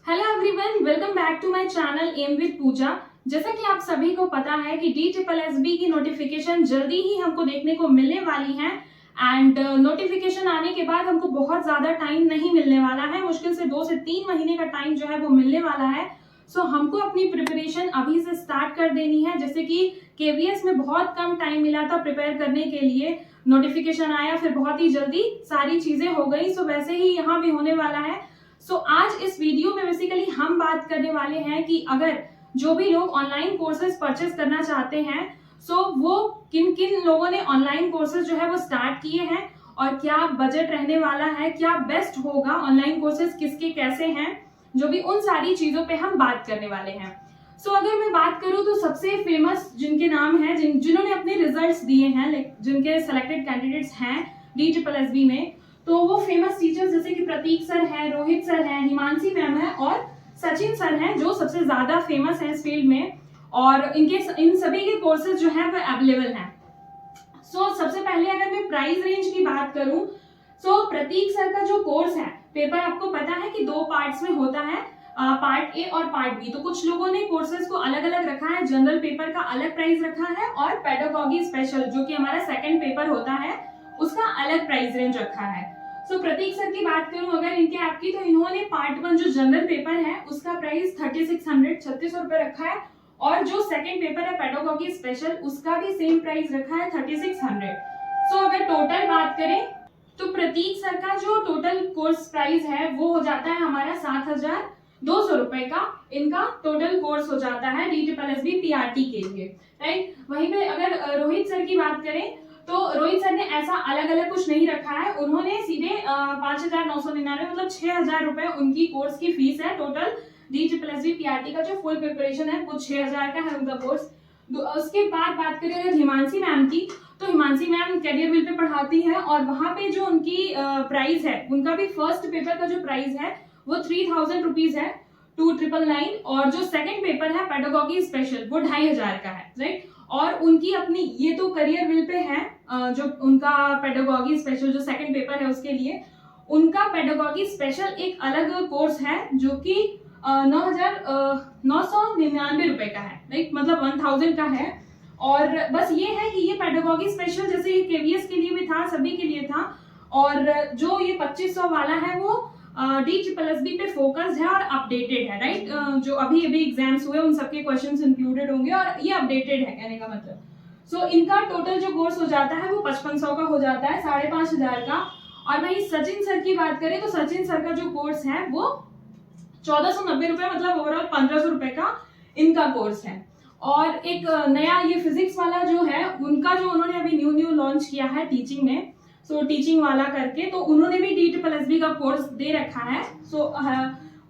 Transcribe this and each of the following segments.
Hello everyone, welcome back to my channel M with Pooja. जैसा कि आप सभी को पता है कि DSSB की नोटिफिकेशन जल्दी ही हमको देखने को मिलने वाली है एंड नोटिफिकेशन आने के बाद हमको बहुत ज़्यादा टाइम नहीं मिलने वाला है। मुश्किल से 2 से 3 महीने का टाइम जो है वो मिलने वाला है। सो हमको अपनी प्रिपरेशन अभी से स्टार्ट कर देनी है। जैसे कि KVS में बहुत कम टाइम मिला था प्रिपेयर करने के लिए, नोटिफिकेशन आया फिर बहुत ही जल्दी सारी चीज़ें हो गई। सो वैसे ही यहाँ भी होने वाला है। आज इस वीडियो में बेसिकली हम बात करने वाले हैं कि अगर जो भी लोग ऑनलाइन कोर्सेज परचेस करना चाहते हैं वो किन किन लोगों ने ऑनलाइन कोर्सेज जो है वो स्टार्ट किए हैं और क्या बजट रहने वाला है, क्या बेस्ट होगा, ऑनलाइन कोर्सेज किसके कैसे हैं, जो भी उन सारी चीजों पे हम बात करने वाले हैं। अगर मैं बात करूं तो सबसे फेमस जिनके नाम हैं, जिन्होंने अपने रिजल्ट्स दिए हैं, जिनके सेलेक्टेड कैंडिडेट्स हैं DSSB में, तो वो फेमस टीचर्स जैसे कि प्रतीक सर हैं, रोहित सर हैं, हिमांशी मैम है और सचिन सर हैं, जो सबसे ज्यादा फेमस है इस फील्ड में और इन सभी के कोर्सेज जो है वो अवेलेबल हैं। सबसे पहले अगर मैं प्राइस रेंज की बात करूं प्रतीक सर का जो कोर्स है, पेपर आपको पता है कि 2 पार्ट्स में होता है, पार्ट ए और पार्ट बी। तो कुछ लोगों ने कोर्सेज को अलग अलग रखा है, जनरल पेपर का अलग प्राइस रखा है और पेडागॉजी स्पेशल जो कि हमारा सेकंड पेपर होता है उसका अलग प्राइस रेंज रखा है। प्रतीक सर की बात करूं अगर इनके आपकी, तो इन्होंने पार्ट 1 जो जनरल पेपर है उसका प्राइस 3600 रुपए रखा है और जो सेकंड पेपर है पेडागॉजी स्पेशल उसका भी सेम प्राइस रखा है 3600। अगर टोटल बात करें तो प्रतीक सर का जो टोटल कोर्स प्राइस है वो हो जाता है हमारा 7200 रुपए का। इनका टोटल कोर्स हो जाता है DSSB PRT के लिए, राइट। वहीं पे अगर रोहित सर की बात करें तो रोहित सर ने ऐसा अलग अलग कुछ नहीं रखा है, उन्होंने सीधे 5999 मतलब 6000 रुपए उनकी कोर्स की फीस है। टोटल DSSB PRT का जो फुल प्रिपरेशन है वो 6000 का है उनका कोर्स। उसके बाद बात करें अगर हिमांशी मैम की, तो हिमांशी मैम कैरियर व्हील पे पढ़ाती है और वहां पे जो उनकी प्राइस है, उनका भी फर्स्ट पेपर का जो प्राइस है वो 3000 रुपीज है, 2999, और जो सेकंड पेपर है पेडागॉजी स्पेशल वो 2500 का है, राइट। और उनकी अपनी ये तो करियर व्हील पे है, जो उनका पेडागॉजी स्पेशल जो सेकंड पेपर है उसके लिए उनका पेडागॉजी स्पेशल एक अलग कोर्स है जो कि 9999 रुपए का है, राइट, मतलब 1000 का है। और बस ये है कि ये पेडागॉजी स्पेशल जैसे ये KVS के लिए भी था, सभी के लिए था, और जो ये 2500 वाला है वो DSSB पे फोकस्ड है और अपडेटेड है, राइट। जो अभी एग्जाम्स हुए उन सबके क्वेश्चंस इंक्लूडेड होंगे और ये अपडेटेड है, कहने का मतलब। इनका टोटल जो कोर्स हो जाता है वो 5500 का हो जाता है, 5500 का। और वही सचिन सर की बात करें तो सचिन सर का जो कोर्स है वो 1490 रुपए, मतलब ओवरऑल 1500 रुपए का इनका कोर्स है। और एक नया ये फिजिक्स वाला जो है उनका, जो उन्होंने अभी न्यू लॉन्च किया है टीचिंग में, टीचिंग वाला करके, तो उन्होंने भी DSSB का कोर्स दे रखा है।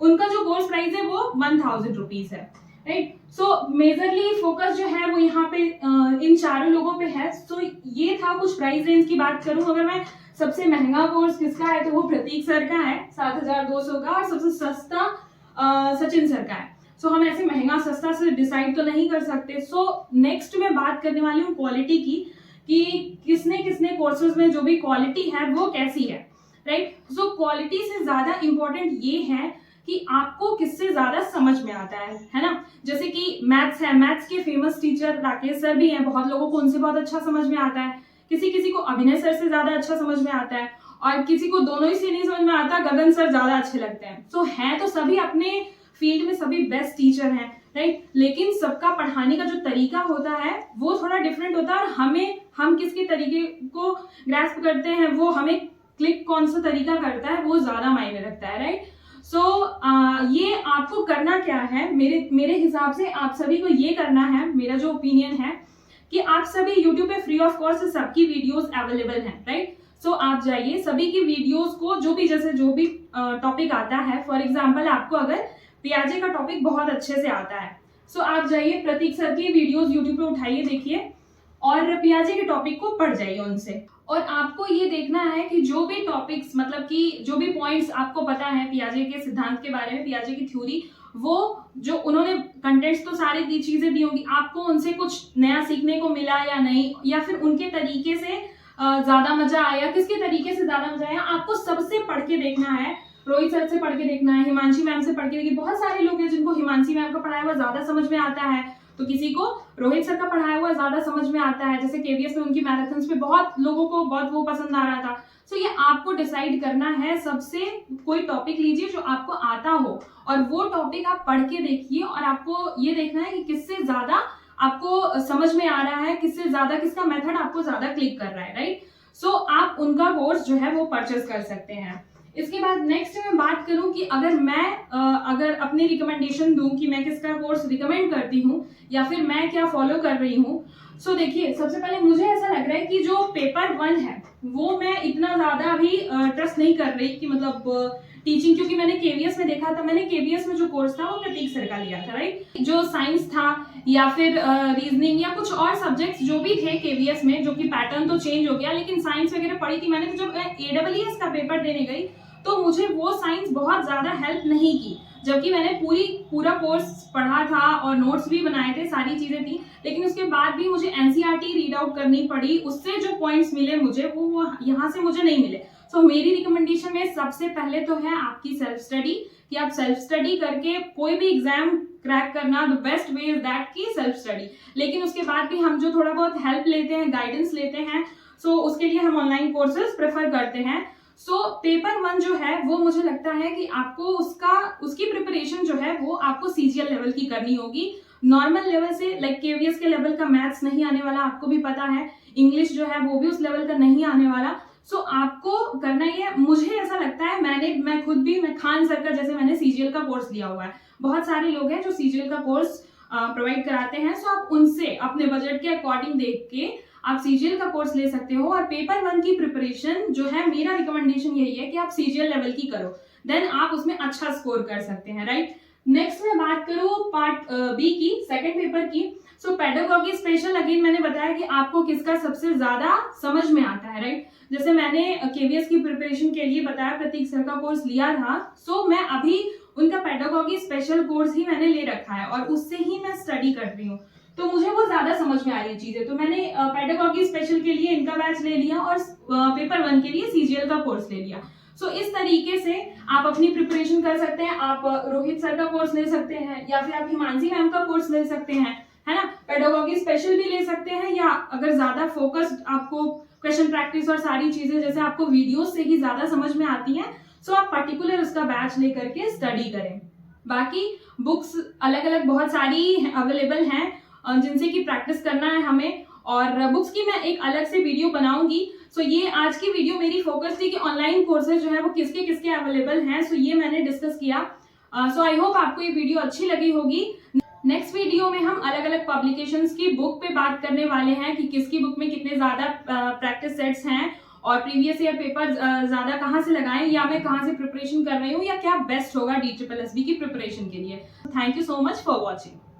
उनका जो कोर्स प्राइस है वो 1000 रुपीज है, राइट। मेजरली फोकस जो है वो यहाँ पे इन चारों लोगों पे है। ये था कुछ प्राइस रेंज की बात करूं, अगर मैं सबसे महंगा कोर्स किसका है तो वो प्रतीक सर का है 7200 का, और सबसे सस्ता सचिन सर का है। हम ऐसे महंगा सस्ता से डिसाइड तो नहीं कर सकते। नेक्स्ट मैं बात करने वाली हूँ क्वालिटी की, कि किसने किसने कोर्सेज में जो भी क्वालिटी है वो कैसी है, राइट। क्वालिटी से ज्यादा इंपॉर्टेंट ये है कि आपको किससे ज्यादा समझ में आता है ना। जैसे कि मैथ्स है, मैथ्स के फेमस टीचर राकेश सर भी हैं, बहुत लोगों को उनसे बहुत अच्छा समझ में आता है। किसी को अभिनय सर से ज्यादा अच्छा समझ में आता है और किसी को दोनों ही से नहीं समझ में आता, गगन सर ज्यादा अच्छे लगते हैं। है तो सभी अपने फील्ड में सभी बेस्ट टीचर हैं, राइट, लेकिन सबका पढ़ाने का जो तरीका होता है वो थोड़ा डिफरेंट होता है और हम किसके तरीके को ग्रास्प करते हैं, वो हमें क्लिक कौन सा तरीका करता है वो ज्यादा मायने रखता है, राइट। ये आपको करना क्या है, मेरे हिसाब से आप सभी को ये करना है, मेरा जो ओपिनियन है कि आप सभी YouTube पे फ्री ऑफ कॉस्ट सबकी वीडियोस अवेलेबल हैं, राइट। आप जाइए सभी की वीडियोस को, जो भी टॉपिक आता है, फॉर एग्जाम्पल आपको अगर पियाजे का टॉपिक बहुत अच्छे से आता है, आप जाइए प्रतीक सर की वीडियोस यूट्यूब पे उठाइए, देखिए और पियाजे के टॉपिक को पढ़ जाइए उनसे। और आपको ये देखना है कि जो भी टॉपिक्स, मतलब कि जो भी पॉइंट्स आपको पता है पियाजे के सिद्धांत के बारे में, पियाजे की थ्योरी, वो जो उन्होंने कंटेंट्स तो सारी चीजें दी होंगी, आपको उनसे कुछ नया सीखने को मिला या नहीं, या फिर उनके तरीके से ज्यादा मजा आया, किसके तरीके से ज्यादा मजा आया, आपको सबसे पढ़ के देखना है। रोहित सर से पढ़ के देखना है, हिमांशी मैम से पढ़ के देखिए। बहुत सारे लोग हैं जिनको हिमांशी मैम का पढ़ाया हुआ ज्यादा समझ में आता है, तो किसी को रोहित सर का पढ़ाया हुआ ज्यादा समझ में आता है। जैसे केवीएस में उनकी मैराथन्स पे बहुत लोगों को बहुत वो पसंद आ रहा था। सो ये आपको डिसाइड करना है, सबसे कोई टॉपिक लीजिए जो आपको आता हो और वो टॉपिक आप पढ़ के देखिए और आपको ये देखना है कि किससे ज्यादा आपको समझ में आ रहा है, किससे ज्यादा किसका मेथड आपको ज्यादा क्लिक कर रहा है, राइट। सो आप उनका कोर्स जो है वो परचेज कर सकते हैं। इसके बाद नेक्स्ट मैं बात करूं कि अगर मैं अगर अपनी रिकमेंडेशन दूं कि मैं किसका कोर्स रिकमेंड करती हूं या फिर मैं क्या फॉलो कर रही हूं। सो देखिए, सबसे पहले मुझे ऐसा लग रहा है कि जो पेपर 1 है वो मैं इतना ज्यादा अभी ट्रस्ट नहीं कर रही कि मतलब टीचिंग, क्योंकि मैंने केवीएस में देखा था, मैंने केवीएस में जो कोर्स था वो प्रतीक सर का लिया था, राइट। जो साइंस था या फिर रीजनिंग या कुछ और सब्जेक्ट्स जो भी थे केवीएस में, जो कि पैटर्न तो चेंज हो गया, लेकिन साइंस वगैरह पढ़ी थी मैंने। तो जब मैं AWS का पेपर देने गई तो मुझे वो साइंस बहुत ज्यादा हेल्प नहीं की, जबकि मैंने पूरा कोर्स पढ़ा था और नोट्स भी बनाए थे, सारी चीजें थी, लेकिन उसके बाद भी मुझे एनसीईआरटी रीड आउट करनी पड़ी। उससे जो पॉइंट्स मिले मुझे वो यहाँ से मुझे नहीं मिले। सो मेरी रिकमेंडेशन में सबसे पहले तो है आपकी सेल्फ स्टडी, कि आप सेल्फ स्टडी करके कोई भी एग्जाम क्रैक करना, the best way is that की सेल्फ स्टडी। लेकिन उसके बाद भी हम जो थोड़ा बहुत हेल्प लेते हैं, गाइडेंस लेते हैं, सो उसके लिए हम ऑनलाइन कोर्सेज प्रेफर करते हैं। सो पेपर 1 जो है वो मुझे लगता है कि आपको उसकी प्रिपरेशन जो है वो आपको सीजीएल लेवल की करनी होगी। नॉर्मल लेवल से लाइक केवीएस के लेवल का मैथ्स नहीं आने वाला, आपको भी पता है। इंग्लिश जो है वो भी उस लेवल का नहीं आने वाला। सो आपको करना ही है, मुझे ऐसा लगता है, मैं खुद भी, मैं खान सर का जैसे मैंने सीजीएल का कोर्स लिया हुआ है, बहुत सारे लोग हैं जो सीजीएल का कोर्स प्रोवाइड कराते हैं। सो आप उनसे अपने बजट के अकॉर्डिंग देख के आप सीजीएल का कोर्स ले सकते हो। और पेपर 1 की प्रिपरेशन जो है, मेरा रिकमेंडेशन यही है कि आप सीजीएल लेवल की करो, देन आप उसमें अच्छा स्कोर कर सकते हैं, राइट। नेक्स्ट मैं बात करूं पार्ट बी की, सेकंड पेपर की। सो पेडागॉजी स्पेशल, अगेन मैंने बताया कि आपको किसका सबसे ज्यादा समझ में आता है, राइट। जैसे मैंने केवीएस की प्रिपरेशन के लिए बताया प्रतीक सर का कोर्स लिया था, सो मैं अभी उनका पेडागॉजी स्पेशल कोर्स ही मैंने ले रखा है और उससे ही मैं स्टडी कर रही हूँ, तो मुझे वो ज्यादा समझ में आ रही चीजें। तो मैंने पेडागॉजी स्पेशल के लिए इनका बैच ले लिया और पेपर 1 के लिए सीजीएल का कोर्स ले लिया। सो इस तरीके से आप अपनी प्रिपरेशन कर सकते हैं। आप रोहित सर का कोर्स ले सकते हैं या फिर आप हिमांशी मैम का कोर्स ले सकते हैं, है ना। पेडागॉजी स्पेशल भी ले सकते हैं, या अगर ज्यादा फोकस्ड आपको क्वेश्चन प्रैक्टिस और सारी चीजें जैसे आपको वीडियोस से ही ज्यादा समझ में आती हैं, सो आप पर्टिकुलर उसका बैच लेकर के स्टडी करें। बाकी बुक्स अलग अलग बहुत सारी अवेलेबल हैं जिनसे कि प्रैक्टिस करना है हमें, और बुक्स की मैं एक अलग से वीडियो बनाऊंगी। सो ये आज की वीडियो मेरी फोकस थी कि ऑनलाइन कोर्सेज जो है वो किसके किसके अवेलेबल हैं, सो ये मैंने डिस्कस किया। सो आई होप आपको ये वीडियो अच्छी लगी होगी। नेक्स्ट वीडियो में हम अलग अलग पब्लिकेशंस की बुक पे बात करने वाले हैं कि किसकी बुक में कितने ज्यादा प्रैक्टिस सेट्स हैं और प्रीवियस ईयर पेपर ज्यादा कहाँ से लगाएं, या मैं कहाँ से प्रिपरेशन कर रही हूँ, या क्या बेस्ट होगा DSSB की प्रिपरेशन के लिए। Thank you so much for watching.